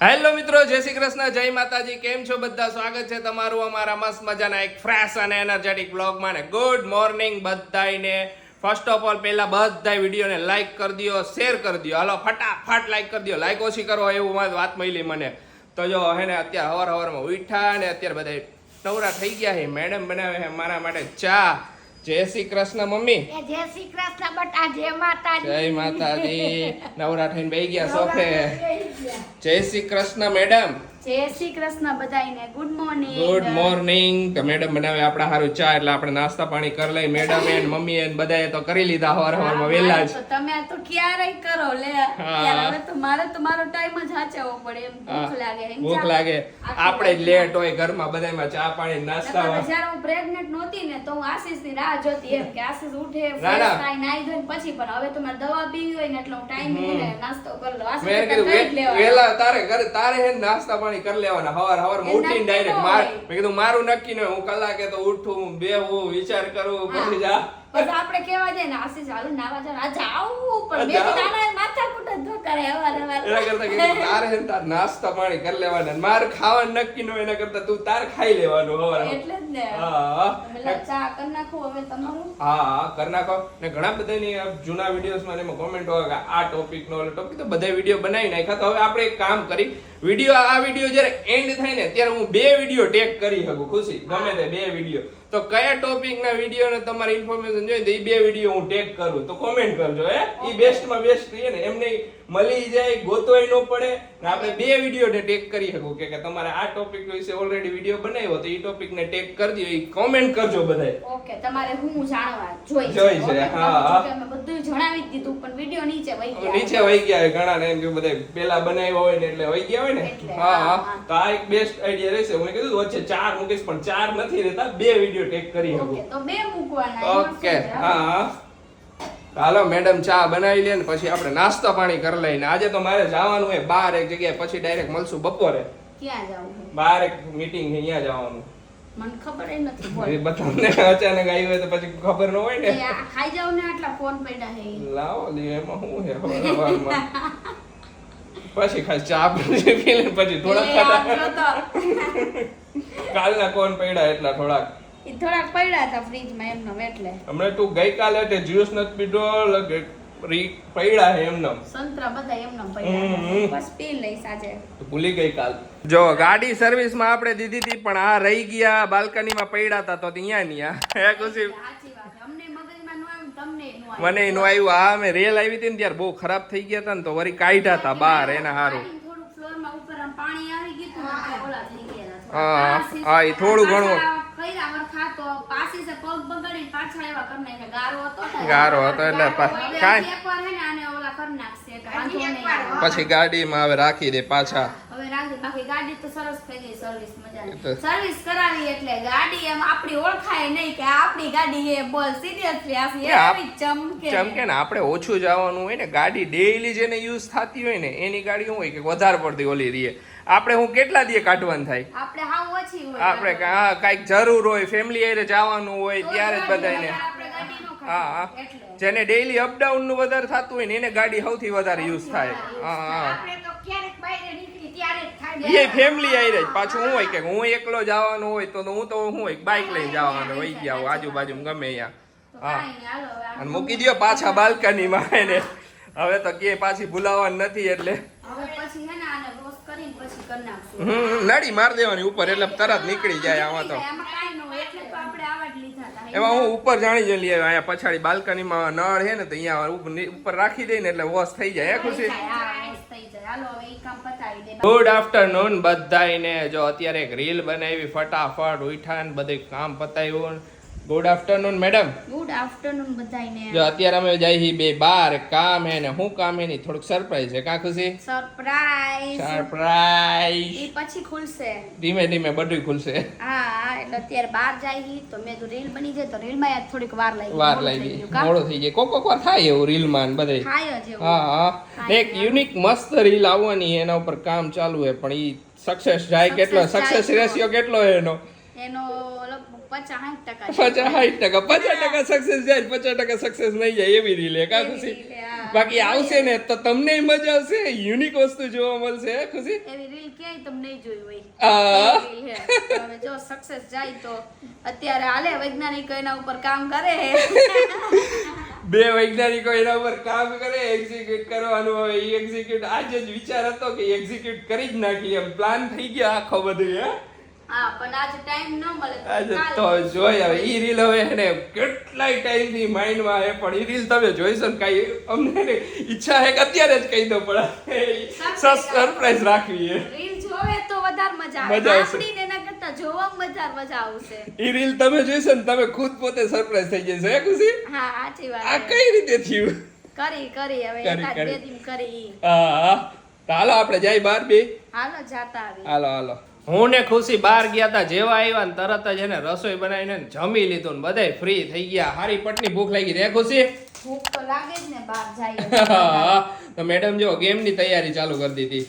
Hello મિત્રો, જય શ્રી કૃષ્ણ, જય માતાજી. કેમ છો બધા? સ્વાગત છે તમારું અમારા મસ્ત મજાના એક ફ્રેશ અને એનર્જેટિક બ્લોગમાં ને ગુડ મોર્નિંગ બધાને. ફર્સ્ટ ઓફ ઓલ પહેલા બધા વિડીયોને લાઈક કરી દો, શેર કરી દો. હાલો ફટાફટ લાઈક કરી દો. લાઈક ઓછી કરો એવું વાત મળી મને તો જો હે ને અત્યારે હવારમાં ઉઠ્યા ને અત્યારે બધા નવરા થઈ ગયા છે. મેડમ બનાવે છે મારા માટે ચા. જય શ્રી કૃષ્ણ મમ્મી. જય શ્રી કૃષ્ણ બટા. જય માતાજી. જય માતાજી. નવરા થઈને બેહી ગયા સોફે. જય શ્રી કૃષ્ણ મેડમ. જય શ્રી કૃષ્ણ બધાને. Good morning. Good morning. તો મેડમ બનાવે આપણા હારું ચા એટલે આપણે નાસ્તા પાણી કરી લઈ. મેડમ એ મમ્મી એ બધાએ તો કરી લીધા હવારમાં વહેલા જ. તમે તો ક્યારે કરો લે. હવે તો મારો ટાઈમ જ સાચવવો પડે. એમ ભૂખ લાગે. ભૂખ લાગે. આપણે જ લેટ હોય ઘરમાં બધામાં ચા પાણી નાસ્તા. જ્યારે હું પ્રેગ્નેન્ટ નહોતી ને તો હું આશીષ ની રાહ જોતી એમ કે આશીષ ઉઠે ફ્રેશ થાય નાઈ ધોઈને પછી. પણ હવે તો મારે દવા પીવી હોય ને એટલે હું ટાઈમ ને નાસ્તો કરી લઉં. મેં કીધું વેલા તારે હે નાસ્તા પાણી કરી લેવાના. હવારમાં ઉઠીને ડાયરેક્ટ મેં કીધું મારું નક્કી ન હું કલાકે તો ઉઠું, બેહું, વિચાર કરું પછી જા. પછી આપણે કેવા જાય ને આશીષ હાલો નાવા જાવ આ જાવું પણ બે નાના માથા કુટ જ ધોકારે હવારે એના કરતા કીધું તારે હે તાર નાસ્તા પાણી કરી લેવાના. માર ખાવાનું નક્કી ન એના કરતા તું તાર ખાઈ લેવાનું હવારમાં. એટલે જ ને. હા ચા કરી નાખો હવે તમારું. હા કરી નાખો. ને ઘણા બધાની જૂના વિડીયોઝમાં એમાં કોમેન્ટ હોય કે આ ટોપિક નો ટોપિક તો બધા વિડીયો બનાવી નાખ્યા. તો હવે આપણે એક કામ કરી આ વિડીયો જ્યારે એન્ડ થાય ને ત્યારે હું 2 વિડીયો ટેગ કરી શકું. ખુશી ગમે તે 2 વિડીયો. તો કયા ટોપિક ના વિડીયો ને તમારી ઇન્ફોર્મેશન જોઈએ તો એ 2 વિડીયો હું ટેગ કરું તો કોમેન્ટ કરજો. એ બેસ્ટમાં બેસ્ટ છે ને એમને મળી જાય, ગોતવાય ન પડે ને આપણે 2 વિડીયો ને ટેગ કરી શકું કે તમારે આ ટોપિક વિશે ઓલરેડી વિડીયો બનાવ્યો તો એ ટોપિક ને ટેગ કરી દો. એ કોમેન્ટ કરજો બધાય. ઓકે તમારે હું જાણવા જોઈ છે. હા અમે બધું જણાવી દીધું પણ વિડીયો નીચે વહી ગયા ઘણા ને એમ કે બધા પેલા બનાવ્યો હોય ને એટલે વહી ગયા હોય ને. હા તો આ એક બેસ્ટ આઈડિયા રહેશે. મેં કીધું વચ્ચે 4 મૂકીશ પણ 4 નથી રહેતા. 2 વિડીયો ટેગ કરી શકું. તો 2 મૂકવાના. ઓકે હા હાલો મેડમ ચા બનાવી લે ને પછી આપણે નાસ્તા પાણી કરી લઈને. આજે તો મારે જવાનું હોય બહાર એક જગ્યાએ પછી ડાયરેક્ટ મળશું બપોરે. ક્યાં જાવું? બહાર એક મીટિંગ છે અહીંયા જવાનું. મને ખબર ય નથી. બોલ એ બધાને અચાનક આવી હોય તો પછી ખબર ન હોય ને. ખાઈ જાવ ને આટલા ફોન પડ્યા છે. લાવો લે એમાં શું છે હવારમાં. પછી ખાસ ચા પી લે પછી થોડાક ખાતા. કાલના કોણ પડ્યા એટલા થોડાક પડ્યા હતા ફ્રીજમાં એમનો એટલે. હમણાં તું ગઈકાલે તે જ્યુસ નથી પીધો પડ્યા છે એમનો. સંતરા બધા એમનો પડ્યા. બસ પી લઈશ આજે. તો ભૂલી ગઈ કાલ. જો ગાડી સર્વિસમાં આપણે દીધી હતી પણ આ રહી ગયા બાલ્કનીમાં પડ્યા હતા તો અહીંયા નહીં. હે ખુશી સાચી વાત. અમને મગજમાં નો આવ્યું તમને નો આવ્યું. મને નો આવ્યું. હા મેં રેલ આવી હતી ને ત્યારે બહુ ખરાબ થઈ ગયા હતા ને તો વળી કાઢ્યા હતા બહાર એના હારું. થોડું ફ્લોરમાં ઉપર આમ પાણી આવી ગયું તો ઓલા થઈ ગયા હતા. હા એ થોડું ઘણું કઈરા વરખા તો પાસી સે પગ બગાડીને પાછા એવા કરી નાખે. ગારો હતો એટલે કાઈ એકવાર હે ને આને ઓલા કરી નાખશે એટલે વાંધો નહીં. પછી ગાડીમાં હવે રાખી દે પાછા. હવે રાખી બાકી ગાડી તો સરસ થઈ ગઈ. સર્વિસ મજાની સર્વિસ કરાવી એટલે ગાડી એમ આપણી ઓળખાય નહીં કે આપણી ગાડી એ બોલ સિરિયસલી આસી એવી ચમકે ને. આપણે ઓછું જવાનું હોય ને ગાડી ડેઈલી જેને યુઝ થતી હોય ને એની ગાડી શું હોય કે વધારે પડતી ઓલી રીએ. આપણે હું કેટલા દીએ કાઢવાનું થાય. આપણે હાવ ઓછી હોય. આપણે કાંઈક જરૂર હોય ફેમિલી હારે જવાનું હોય ત્યારે જ બધાને. હા જેને ડેઈલી અપડાઉન નું વધારે થતું હોય ને એને ગાડી સૌથી વધારે યુઝ થાય. હા એ ફેમિલી આવી રહી. પાછું હું હોય કે હું એકલો જવાનું હોય તો હું તો હું હોય બાઇક લઈને જવાનું વહી ગયા આજુબાજુ ગમે ત્યાં. હા અને મૂકી દો પાછા બાલ્કનીમાં એને. હવે તો કે પાછી ભૂલાવાનું નથી એટલે નડી માર દેવાની ઉપર એટલે તરત નીકળી જાય. આમાં તો એમાં હું ઉપર જાણી જ લઈ આવ્યો. અહીંયા પછાડી બાલ્કનીમાં નળ છે ને તો અહીંયા ઉપર રાખી દે ને એટલે વોશ થઈ જાય. હે ખુશી? ગુડ આફ્ટરનૂન બધાને. જો અત્યારે એક રીલ બનાવી ફટાફટ ઉઠા ને બધું કામ પતાવ્યું. Good afternoon madam. Good afternoon બધાને. જો અત્યારે અમે જઈ બે બાર કામ હે ને હું કામ હે ની થોડુંક સરપ્રાઈઝ છે. કા ખુશી? સરપ્રાઈઝ ઈ પછી ખુલશે. ધીમે ધીમે બધું ખુલશે. હા એટલે અત્યારે બહાર જાય તો મેં તો રીલ બની જાય તો રીલ માં થોડીક વાર લાગી. મોડું થઈ જાય. કોક વાર થાય એવું રીલ માં બધે. થાય જ એવું. હા એક યુનિક મસ્ત રીલ આવવાની એના ઉપર કામ ચાલુ હે પણ ઈ સક્સેસ જાય કેટલો સક્સેસ રેશિયો કેટલો હે એનો 50-60% 50% સક્સેસ જાય 50% સક્સેસ નહીં જાય એવી રીલ હે. કા ખુશી? બાકી આવશે ને તો તમને મજા આવશે, યુનિક વસ્તુ જોવા મળશે. ખુશી એવી રીલ ક્યાંય તમે નહીં જોઈ હોય. આ એવી reel હે. હવે જો સક્સેસ જાય તો અત્યારે હાલે વૈજ્ઞાનિકો એના ઉપર કામ કરે હે. બે વૈજ્ઞાનિકો એના ઉપર કામ કરે, એક્ઝિક્યુટ કરવાનું હવે. ઈ એક્ઝિક્યુટ આજે જ વિચાર હતો કે એક્ઝિક્યુટ કરી જ નાખીએ, એમ પ્લાન થઈ ગયા આખો બધું. હા પણ આજે ટાઈમ ન મળે આજે કાલે. તો જોઈ હવે ઈ રીલ હવે એને કેટલાય ટાઈમ થી માઇન્ડમાં હે, પણ ઈ રીલ તમે જોઈશો ને કાઈ અમને ને ઈચ્છા હે કે અત્યારે જ કહી દો, પણ સરપ્રાઈઝ રાખવી હે. રીલ જોવે તો વધારે મજા આવે. મજા આવશે. આપણી ને એના કરતા જોવામાં વધારે મજા આવશે. ઈ રીલ તમે જોઈશો ને તમે ખુદ પોતે સરપ્રાઈઝ થઈ જશો. હે ખુશી? હા સાચી વાત આ છે. કઈ રીતે થયું? કરી હવે કરી, એકાદ બે કરી. દિન કરી. હા તો હાલો આપણે જાય બહાર બે. હાલો જાતા આવી. હાલો હું ને ખુશી બહાર ગયા તા, જેવા આવ્યા ને તરત જ એને રસોઈ બનાવીને જમી લીધું ને બધાય ફ્રી થઈ ગયા. હારી પટની ભૂખ લાગી રે ખુશી. ભૂખ તો લાગે જ ને બહાર જાય. તો મેડમ જો ગેમ ની તૈયારી ચાલુ કરી દીધી.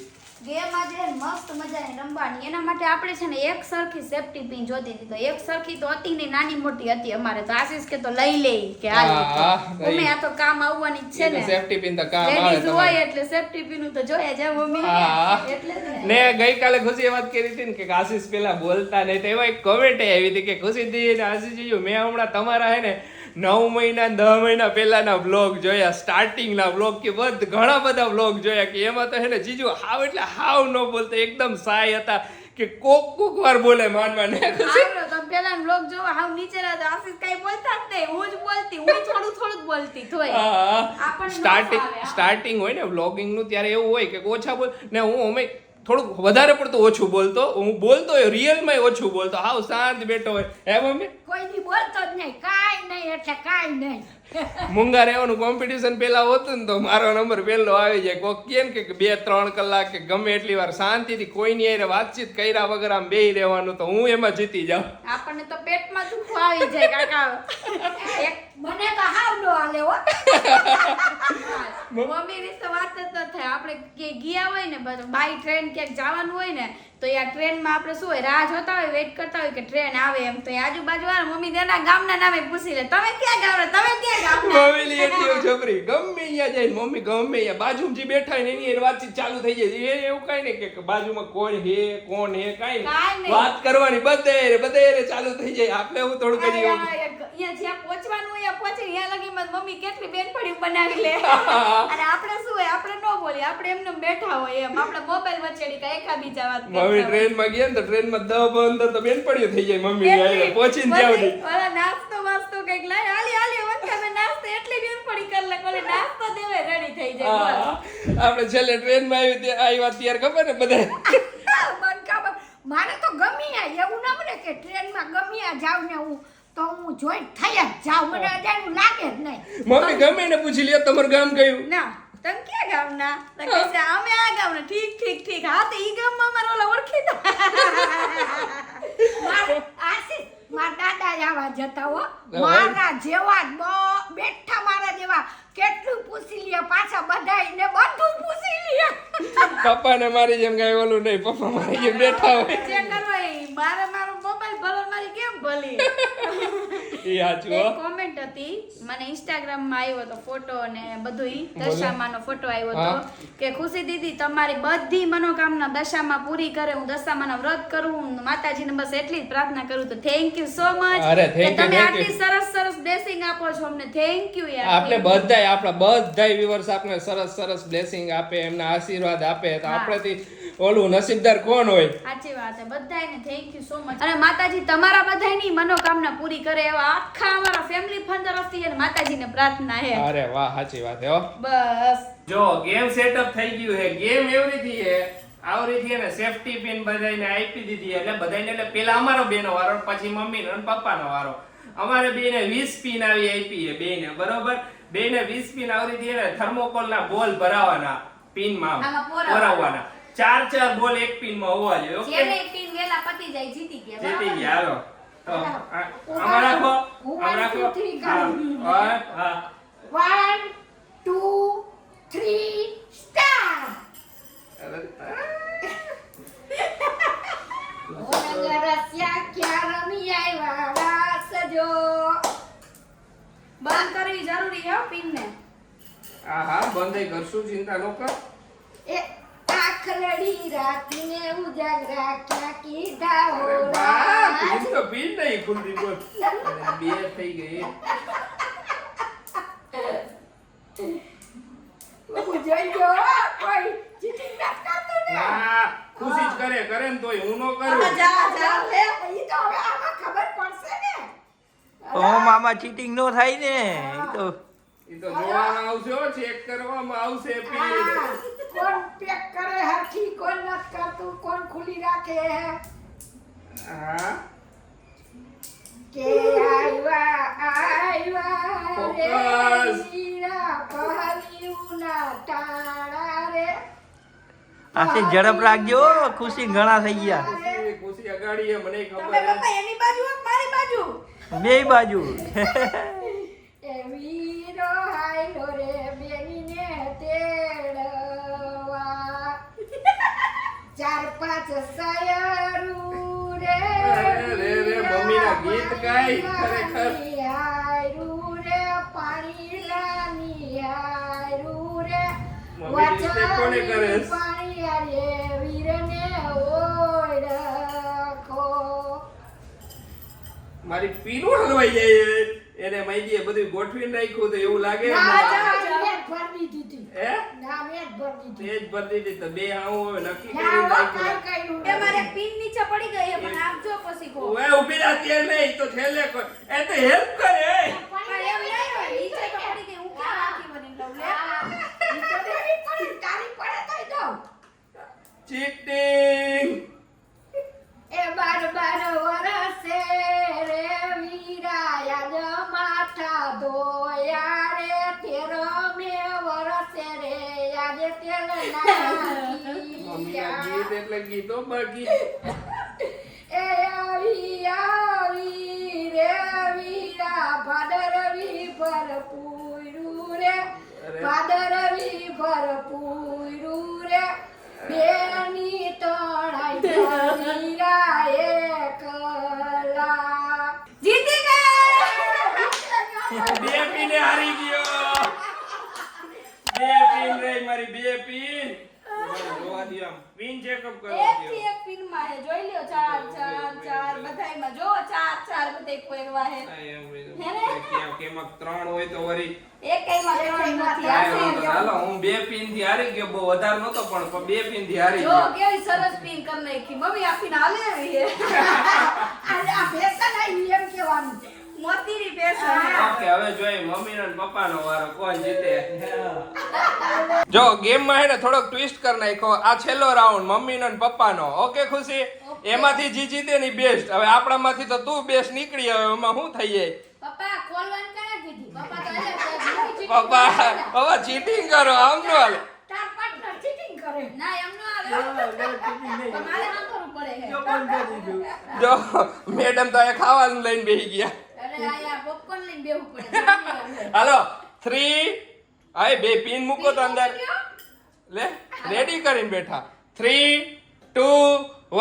ગેમ આજે મસ્ત મજાની રમવાની. એના માટે આપણે છે ને એક સરખી સેફટી પિન જોતી હતી. તો એક સરખી તો હતી ને નાની મોટી હતી અમારે. તો આશીષ કે તો લઈ લે કે હા, મમ્મી આ તો કામ આવવાની જ છે ને. સેફટી પિન તો કામ આવે લેડીઝ તમારે. હોય એટલે સેફટી પિન તો જોઈએ છે મમ્મી. હા. એટલે જ ને. ને ગઈકાલે ખુશી વાત કરી હતી ને કે આશીષ પેલા બોલતા નહીં, તો એમાં એક કમેન્ટ આવી હતી કે ખુશી દી ને આશીષ મેં હમણાં તમારા હે ને 9 મહિના 10 મહિના પહેલાના વ્લોગ જોયા, સ્ટાર્ટિંગના વ્લોગ કે ઘણા બધા વ્લોગ જોયા કે એમાં તો હે ને જીજુ હાવ એટલે હાવ ન બોલતા, એકદમ સાય હતા કે કોક વાર બોલે માનવા ને. આવડો તમે પેલા વ્લોગ જોવા હાવ નીચેના હતા. આશીષ કઈ બોલતા જ નહીં. હું જ બોલતી, હું થોડું જ બોલતી તોય. આપણને ન ફાવે. સ્ટાર્ટિંગ હોય ને વ્લોગિંગ નું ત્યારે એવું હોય કે ઓછા બોલ ને હું અમે થોડુંક વધારે પડતું ઓછું બોલતો, હું બોલતો રિયલ માં ઓછું બોલતો, હાવ શાંત બેઠો હોય. હે મમ્મી? કોઈની બોલતો જ નહીં, કાંઈ નહીં એટલે કાંઈ નહીં. મૂંગા રહેવાનું કોમ્પિટિશન પેલા હોતું ને તો મારો નંબર પહેલો આવી જાય. કોક કેમ કે 2-3 કલાક કે ગમે એટલી વાર શાંતિથી કોઈની હારે વાતચીત કર્યા વગર આમ બેહી રહેવાનું, તો હું એમાં જીતી જાઉં. આપણને તો પેટમાં દુખો આવી જાય કાકા. એક મને તો હાવ નો હાલે હો. મમ્મી ની તો વાત જ ન થાય. આપણે કે ગયા હોય ને બાય ટ્રેન ક્યાંક જવાનું હોય ને તો યાર ટ્રેનમાં આપણે શું હોય રાહ જોતા હોય, વેઇટ કરતા હોય કે ટ્રેન આવે એમ. તો આજુબાજુ વાળા મમ્મી તેના ગામના નામે પૂછી લે, તમે ક્યાં ગામના, તમે ક્યાં ગામના. મમ્મી એટલી છોકરી ગમે અહીંયા જાય, મમ્મી ગમે અહીંયા બાજુમાં જે બેઠા હોય ને એની હારે વાતચીત ચાલુ થઈ જાય. એવું કઈ નહીં કે બાજુમાં કોણ હે કાઈ નહીં, વાત કરવાની બધે ચાલુ થઈ જાય. આપણે એવું થોડું કરી અહીંયા જ્યાં પહોંચવાનું હોય પહોંચી ત્યાં લગી મમ્મી કેટલી બેનપણી બનાવી લે. અને આપણે શું હોય આપણે ન બોલીએ, આપણે એમને બેઠા હોય એમ. આપણે મોબાઈલ વચ્ચેડી કઈ એકા બીજા વાત કરતા. મમ્મી ટ્રેન માં ગયા ને તો ટ્રેન માં 10-15 તો બેનપણીઓ થઈ જાય. મમ્મી પહોંચીને જાવ નહીં. ઓલા નાસ્તો કઈક લાય હાલી વખતે મેં નાસ્તો એટલી બેનપણી કર લે કોલે નાસ્તો દેવે રેડી થઈ જાય. આપણે છેલ્લે ટ્રેન માં આવ્યા ત્યારે ખબર ને બધા મારે તો ગમી એવું ના મને કે ટ્રેન માં ગમી જાવ ને હું તો હું જોઈ થઈ જ જાવ, મને અજાણ્યું લાગે જ નહીં. મમ્મી ગમે ને પૂછી લ્યો તમારું ગામ કયું? ના તમે ક્યાં ગામના? તો કહે છે અમે આ ગામના. ઠીક હા તો ઈ ગામમાં મારો ઓલા ઓળખીતા. મારા દાદા આવા જતા હો, મારા જેવા બેઠા મારા જેવા. કેટલું પૂછી લ્યો પાછા બધાયને બધું પૂછી લ્યો. પપ્પા ને મારી જેમ કઈ ઓલું નહીં, પપ્પા મારી જેમ બેઠા હોય. જે કરવા મારો મોબાઈલ ભલો મારી કેમ ભલી. ઈ સાચું હો. એક કોમેન્ટ હતી મને ઇન્સ્ટાગ્રામ માં આવ્યો તો ફોટો અને બધું દશામાનો ફોટો આવ્યો તો કે ખુશી દીદી તમારી બધી મનોકામના દશામાં પૂરી કરે. હું દશામાના વ્રત કરું, માતાજીને બસ એટલી જ પ્રાર્થના કરું. તો થેન્ક યુ સો મચ કે તમે આટલી સરસ બ્લેસિંગ આપો છો અમને. થેન્ક યુ યાર. આપણે બધાય આપણા બધાય વ્યુઅર્સ આપણે સરસ બ્લેસિંગ આપે, એમના આશીર્વાદ આપે, તો આપણેથી ઓલું નસીબદાર કોણ હોય. સાચી વાત છે. બધાયને થેન્ક યુ સો મચ. અને માતાજી તમારા બધાયની મનોકામના પૂરી કરે એવા આખા અમારા ફેમિલી ફન તરફથી અને માતાજીને પ્રાર્થના છે. અરે વાહ સાચી વાત હે હો. બસ જો ગેમ સેટઅપ થઈ ગયું છે. ગેમ એવી થી છે આવરીથી એને સેફટી પિન બધાને આપી દીધી. એટલે બધાને એટલે પેલા અમારો બેનો વારો, પછી મમ્મીનો અને પપ્પાનો વારો. અમારે બેને 20 પિન આપી છે બેને, બરોબર. બેને 20 પિન આવરીથી એને થર્મોકોલના બોલ ભરાવાના પિનમાં ભરાવવાના. 4 બોલ એક પિન માં હોવા જોઈએ. ઓકે, જેને પિન વેલા પતી જાય જીતી ગયા. હાલો તો આમાં રાખો. 1 2 3 સ્ટાર્ટ. ઓનગરસ્યા ક્યાં રમી આવ્યા વાસજો. બંધ કરવી જરૂરી હે પિન ને. હા હા બંધ કરશું, ચિંતા ન કર. એ આખલડી રાતને ઉજાગરા ક્યાં કીધા અરે હો બા, પીન તો પીન નહીં ખુલતી બોલ. અરે બે થઈ ગઈ. હું જોઈ ગયો કોઈ ચીટિંગ ન કરતો ને ના, ખુશી જ કરે ને તોય હું નો કરું. જા જા લે ઈ તો હવે આમાં ખબર પડશે ને ઓ મામા ચીટિંગ નો થાય ને ઈ તો ઈ તો જોવામાં આવશે હો, ચેક કરવામાં આવશે હા, પીન. કોણ પેક કરે હરખી કોણ નત કરતું કોણ ખુલી રાખે હા કે આયવા રે ફોકસ. હીરા પહલિયુના ટાણા રે આથી ઝડપ રાખજો ખુશી ઘણા થઈ ગયા ખુશી અગાડી એ મને ખબર તમે હે. પપ્પા એની બાજુ કે મારી બાજુ બે બાજુ એ વીરો હાયલો રે બેનીને તેડવા ચાર પાંચ સાયરું રે રે, મમ્મીના ગીત ગાય ખરેખર. હાયરું રે પાણી લાની હાયરું રે મમ્મી ગીત કોને કરે છે? પાણી આરે વીરને ઓળખો મારી પીનું હલવાઈ જાય એને મૈદીએ બધું ગોઠવીને રાખ્યું તો એવું લાગે ના ને. જા મેં ભરી દીધી હે ના મેં ભરી દીધી તેજ ભરી દીધી તો બે આવું હવે નક્કી ના કરીને હો, રાખ્યું. કાંઈ કર્યું એ મારે નથી. પિન નીચે પડી ગઈ છે, પણ આપજો પછી કહો. ઓય ઊભી રાખ ત્યાં નહીં તો છેલ્લે કોઈ એ તો હેલ્પ કરે એ. પણ એમ નહીં હોય, નીચે તો પડી ગઈ, હું ક્યાં રાખી બની લઉં લે. ઈ તો દેવી પડે, તારી પડે તોય દઉં. ચીટિંગ. એ બાર વરસે રે વીરાયા જ માથા ધોયા રે 13મે વરસે રે યાદે તેલ મમ્મીના નાખી ગીત એટલે ગીતો બાકી. એ આવી રે વીરા ભાદરવી ભરપૂરું રે અરે. ભાદરવી ભરપૂરું રે બેની તણાઈ વીરા એકલા જીતી ગયા બે પીને હારી ગયો. બે પીન રહી મારી બે પીન. જોવા દો આમ પીન ચેકઅપ કરવા એક દો. થી એક પિનમાં હે, જોઈ લ્યો, 4 4 4 બધાયમાં જો 4 4 બધે કોઈવા હે. આ એમ હોય તો હે ને? કેમાં ત્રણ હોય તો વળી એકેયમાં ત્રણ નથી. કાંઈ આ વાંધો છે. નહીં. હાલો હું બે પીન થી હારી ગયો બહુ વધારે નતો પણ બે પીન થી હારી જો ગયો. કેવી સરસ પિન કરી નાખી. મમ્મી આપીને હાલે આવી હે. આ ફેશન આવી એમ કહેવાનું મોતીની પેશન. ઓકે હવે જોઈએ મમ્મી અને પપ્પાનો વારો કોણ જીતે. જો ગેમ માં હે ને થોડોક ટ્વિસ્ટ કરી નાખ્યો. આ છેલ્લો રાઉન્ડ મમ્મી નો ને પપ્પાનો. ઓકે ખુશી? એમાંથી જી જીતે ની બેસ્ટ. હવે આપણામાંથી તો તું બેસ્ટ નીકળી, હવે એમાં શું થઈ જાય? પપ્પા કોલવાન કરે દીધી. પપ્પા તો આજે પપ્પા ચીટિંગ કરો આમ નો હાલે. તાર પાર્ટનર ચીટિંગ કરે ના એમ નો આવે. પણ મારે આમ કરવું પડે હે. જો મેડમ તો અહીંયા ખાવાનું લઈને બેસી ગયા. અરે આયા પોપકોર્ન લઈને બેહવું પડે. હાલો 3 આય બે પિન મૂકો તો અંદર લે રેડી કરીને બેઠા 3 2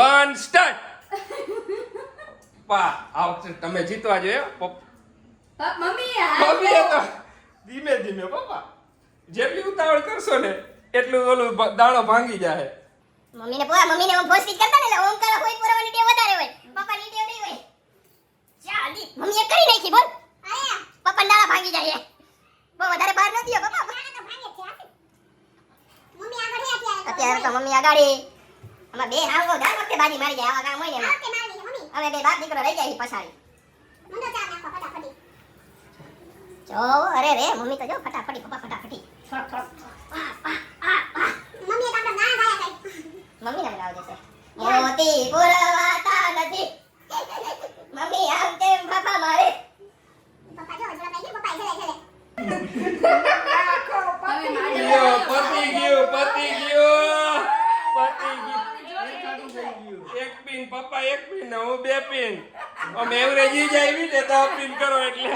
1 સ્ટાર્ટ. પા આ વખતે તમે જીતવા જોઈએ મમ્મી મમ્મી એ તો ધીમે ધીમે પપ્પા જેટલી ઉતાવળ કરશો ને એટલું ઓલું દાણો ભાંગી જાય. મમ્મીને હું ભોસી કરતા ને એટલે ઓમ કરે હોય પુરવાની ટેવ વધારે હોય પપ્પાની ટેવ નહીં હોય ચાલી મમ્મીએ કરી નાખી બોલ આયા પપ્પા ડાળા ભાંગી જાય બહુ વધારે બહાર નથી ગયો પપ્પા તો ભાંગે છે મમ્મી આગળ હે અત્યારે તો મમ્મી આગળ આમાં બે હાવ દર વખતે બાજી મારી જાય આવા કામ હોય ને એમાં હવે બે બાપ દીકરો રહી જાય પછાડી મને ચાર નાખો ફટાફટી જો અરે રે મમ્મી તો જો ફટાફટી પપ્પા ફટાફટી મમ્મી તો આપણે ના ગાયા કઈ મમ્મી ને ગાવ દેશે મોતી પુરવાતા નથી મમ્મી આમ તેમ પપ્પા મારે પપ્પા જો જોડા પૈકી પપ્પા ચલે ચલે પતી ગયું. એક પિન પપ્પા એક પિન ને હું બે પિન. આમ એવરેજ ઈ જાય એવી ને 10 પિન કરો એટલે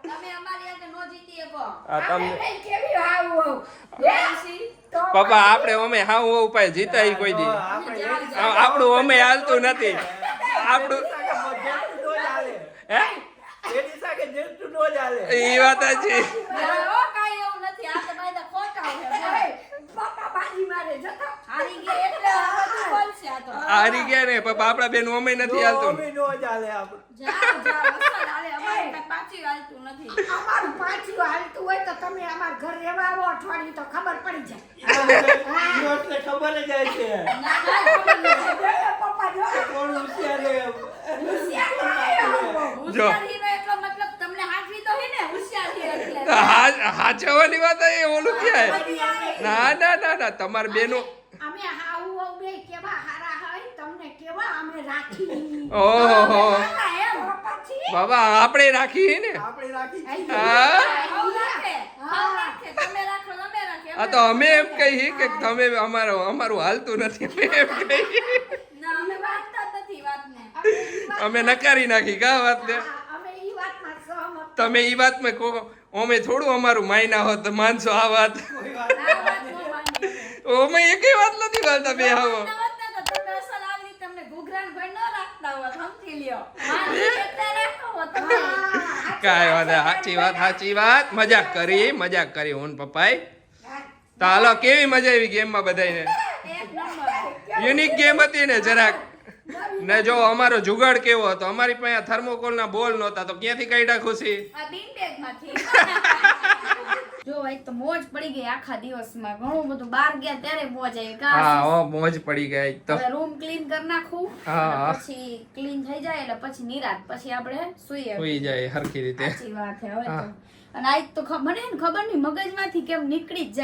તમે અમારી આગળ નો જીતી શકો. આ તમને આપણે કેવી આવું તો પપ્પા આપણે અમે હાવ ઉપાય જીતાય કોઈ દી. આપણું અમે હાલતું નથી. આપણું હે એ વાત છે. કાંઈ એવું નથી. હારી ગયા એટલે આ બધું બોલશે આ તો. હારી ગયા ને પપ્પા આપણા બેન અમે નથી હાલતું અમે નો ચાલે આપણે. જાઓ અસલ હાલે અમારે કાંઈ પાછી હાલતું નથી. અમારું પાછું હાલતું હોય તો તમે અમારા ઘર રહેવા આવો અઠવાડિયું તો ખબર પડી જાય. ઈ એટલે ખબર જ છે ના કાંઈ ખબર નથી. જોયો પપ્પા જોયો? કોણ હોશિયાર છે. હોશિયારીનો એટલો મતલબ તમને હાચવી તો હે ને હોશિયારી એટલે. હાચવાની વાત એ ઓલું ક્યાં ના ના ના ના તમાર બેનો અમે હાઉ હાઉ બે કેવા હારા હોય તમને કેવા અમે રાખી. ઓહો એમ. પછી બાબા આપણે રાખી ને આપણે રાખી છે. હા હાવ રાખે, હાવ રાખે. તમે રાખો, અમે રાખીએ. આ તો અમે એમ કહીએ કે તમે અમારું હાલતું નથી અમે એમ કહીએ ના, અમે વાંચતા જ નથી વાતને. અમે નકારી નાખી કા વાત ને અમે ઈ વાતમાં સહમત. તમે ઈ વાતમાં કહો અમે થોડું અમારું માયના હોત તો માનશો આ વાત આ વાત નો માનવી. અમે એકેય વાત નથી બોલતા બે આવો તમને હોત ને તો તમે અસલ આવી રીતે તમને ઘૂઘરાન ભાઈ ન રાખતા હોત, સમજી લ્યો. માનવી એટલે રાખો હોત તમે. કાંઈ વાત નહીં. સાચી વાત મજાક કરી હું ને પપ્પાએ તો હાલો કેવી મજા આવી ગેમમાં બધાયને એક નંબર. યુનિક ગેમ હતી ને જરાક ને જો અમારો જુગાડ કેવો હતો અમારી પાસે થર્મોકોલ ના બોલ નહોતા તો ક્યાંથી કાઢ્યા ખુશી આ બીન બેગમાંથી. જો એક તો મોજ પડી ગઈ આખા દિવસમાં. ઘણું બધું બહાર ગયા ત્યારે મોજ આવી. હા કાં ઓ મોજ પડી ગઈ તો હવે રૂમ ક્લીન કરી નાખું હા. અને પછી ક્લીન થઈ જાય એટલે પછી નિરાંત પછી આપણે સૂઈએ. સુઈ જાય હરખી રીતે સાચી વાત છે હવે તો. હા. અને આજ તો મને હે ને ખબર નહીં મગજમાંથી કેમ નીકળી જ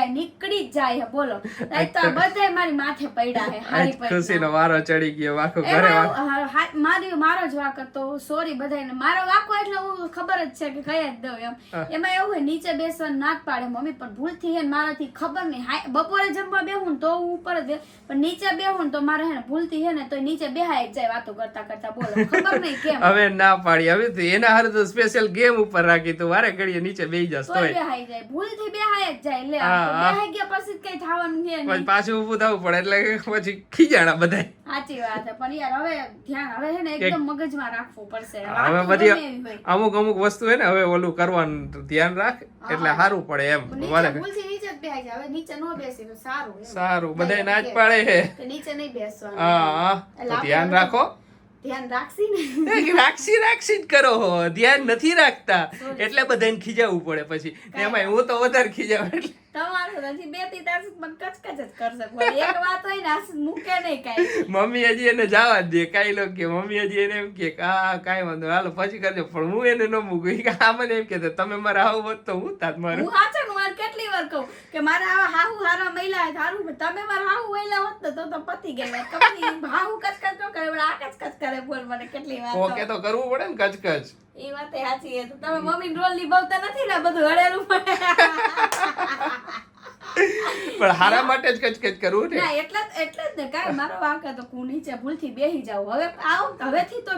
જાય બોલો. આજ તો આ બધાય મારી માથે પડ્યા છે હારી પડી. ખુશીનો વારો ચડી ગયો આખો ઘરે એમાં મારો જ વાક હતો. સોરી બધાને. મારો વાકો એટલે હું ખબર જ છે કે કઈ જ દઉં એમ. એમાં એવું હોય નીચે બેસવાનું ના જ પાડે મમ્મી પણ ભૂલથી હે ને મારાથી ખબર નહીં બપોરે જમવા બેહું ને તો હું ઉપર જ પણ નીચે બેહું ને તો મારે હે ને ભૂલથી હે ને તો નીચે બેહાય જ જાય વાતો કરતા કરતા બોલો. ખબર નહીં કેમ હવે ના પાડી હવે તો એના હારે તો સ્પેશિયલ ગેમ ઉપર રાખી તો વારે ઘડીએ નીચે બેહી જસ તોય તોય બેહાઈ જાય. ભૂલથી બેહાય જ જાય. લે હા, તો હા. બેહાઈ ગયા પછી કઈ થવાનું છે પછી નહીં. પાછું ઊભું થવું પડે એટલે પછી ખીજાણા બધાય સાચી વાત છે પણ યાર હવે ધ્યાન હવે છે ને એકદમ મગજમાં રાખવું પડશે. હવે વાતો બધી ગમે એવી હોય. અમુક વસ્તુ હે ને હવે ઓલું કરવાનું ધ્યાન રાખ એટલે સારું પડે એમ નીચે વારે ભૂલથી નીચે જ બેહાઈ જાય. હવે નીચે ન બેસી તો સારું એમ. સારું બધાય ના જ કે- પાડે હે કે નીચે નહીં બેસવાનું. હા એટલે તો આપણે ધ્યાન હવે રાખો ધ્યાન રાખશી ને. રાખી જ કરો હો ધ્યાન નથી રાખતા એટલે બધાને ખીજાવવું પડે પછી ને એમાંય હું તો વધારે ખીજાવ એટલે તમારું નથી બેતી તાર પણ કચકચ જ કરશે. કોઈ એક વાત હોય ને આ મૂકે નહીં કાંઈ. મમ્મી હજી એને જવા જ દે કાંઈ લોકો કે મમ્મી હજી એને એમ કે હા કાંઈ વાંધો હાલો પછી કરજો પણ હું એને ન મૂકું કે આ મને એમ કે તમે મારા આવું હોત તો હું તાત મારું હું હાચે હું વાર કેટલી વાર કહું કે મારા આવા હાહુ હારા મહિલા હારું તમે મારા હાહુ મહિલા હોત ને તો પતી ગઈ વાત. કપની હાહુ કચકચ ન કરે પણ આ કચકચ કરે બોલ મને કેટલી વાર ઓકે કહું. તો કરવું પડે ને કચકચ એ વાત સાચી છે. તમે મમ્મી રોલ નિભાવતા નથી ને બધું હળેલું પણ હારા માટે જ કચકચ કરવું ને ના એટલે જ ને કાંઈ મારો વાંક હતો કે હું નીચે ભૂલથી બેસી જાઉં. હવેથી તો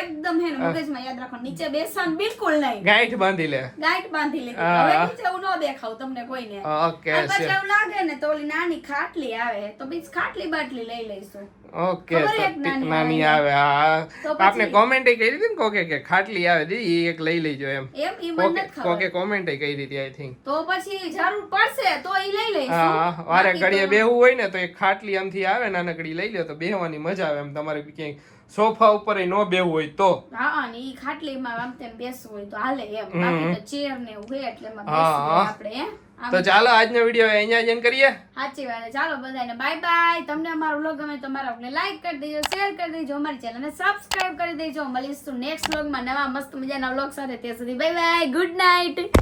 એકદમ હે ને મગજમાં યાદ રાખો નીચે બેસવાનું બિલકુલ નહીં. ગાંઠ બાંધી લે ગાંઠ બાંધી લીધી. હા. હવે નીચે હું ન દેખાવ તમને કોઈને. ઓકે અને પછી એવું લાગે ને તો ઓલી નાની ખાટલી આવે તો બીજ ખાટલી બાટલી લઈ લઈશું. ઓકે ખબર તો એક નાની નાની આવે. આવે હા તો પછી- આપને કોમેન્ટ કરી હતી ને કોકે કે ખાટલી આવે દીદી એક લઈ લેજો એમ એમ ઈ મને નથી ખબર. કોકે કોમેન્ટ કરી હતી આઈ થિંક તો પછી જરૂર પડશે તો ઈ લઈ લઈશું. હા વારે બાકી ઘડીએ તો- બેહવું હોય ને તો એક ખાટલી આમથી આવે નાનકડી લઈ લો તો બેહવાની મજા આવે એમ તમારે ક્યાંય સોફા ઉપર ન બેહવું હોય તો હા અને ઈ ખાટલીમાં આમ તેમ બેસવું હોય તો હાલે એમ. બાકી તો ચેર ને એવું હોય એટલે એમાં હા, બેસીએ હા. આપણે એમ. આમ તો ચાલો આજનો વિડીયો અહીંયા જ end કરીએ સાચી વાત છે. ચાલો બધાને બાય બાય. તમને અમારો વ્લોગ ગમે તો અમારા વ્લોગને લાઈક કરી દેજો, શેર કરી દેજો, અમારી ચેનલને સબસ્ક્રાઇબ કરી દેજો. મળીશું નેક્સ્ટ વ્લોગમાં નવા મસ્ત મજાના વ્લોગ સાથે. ત્યાં સુધી બાય બાય, ગુડ નાઇટ.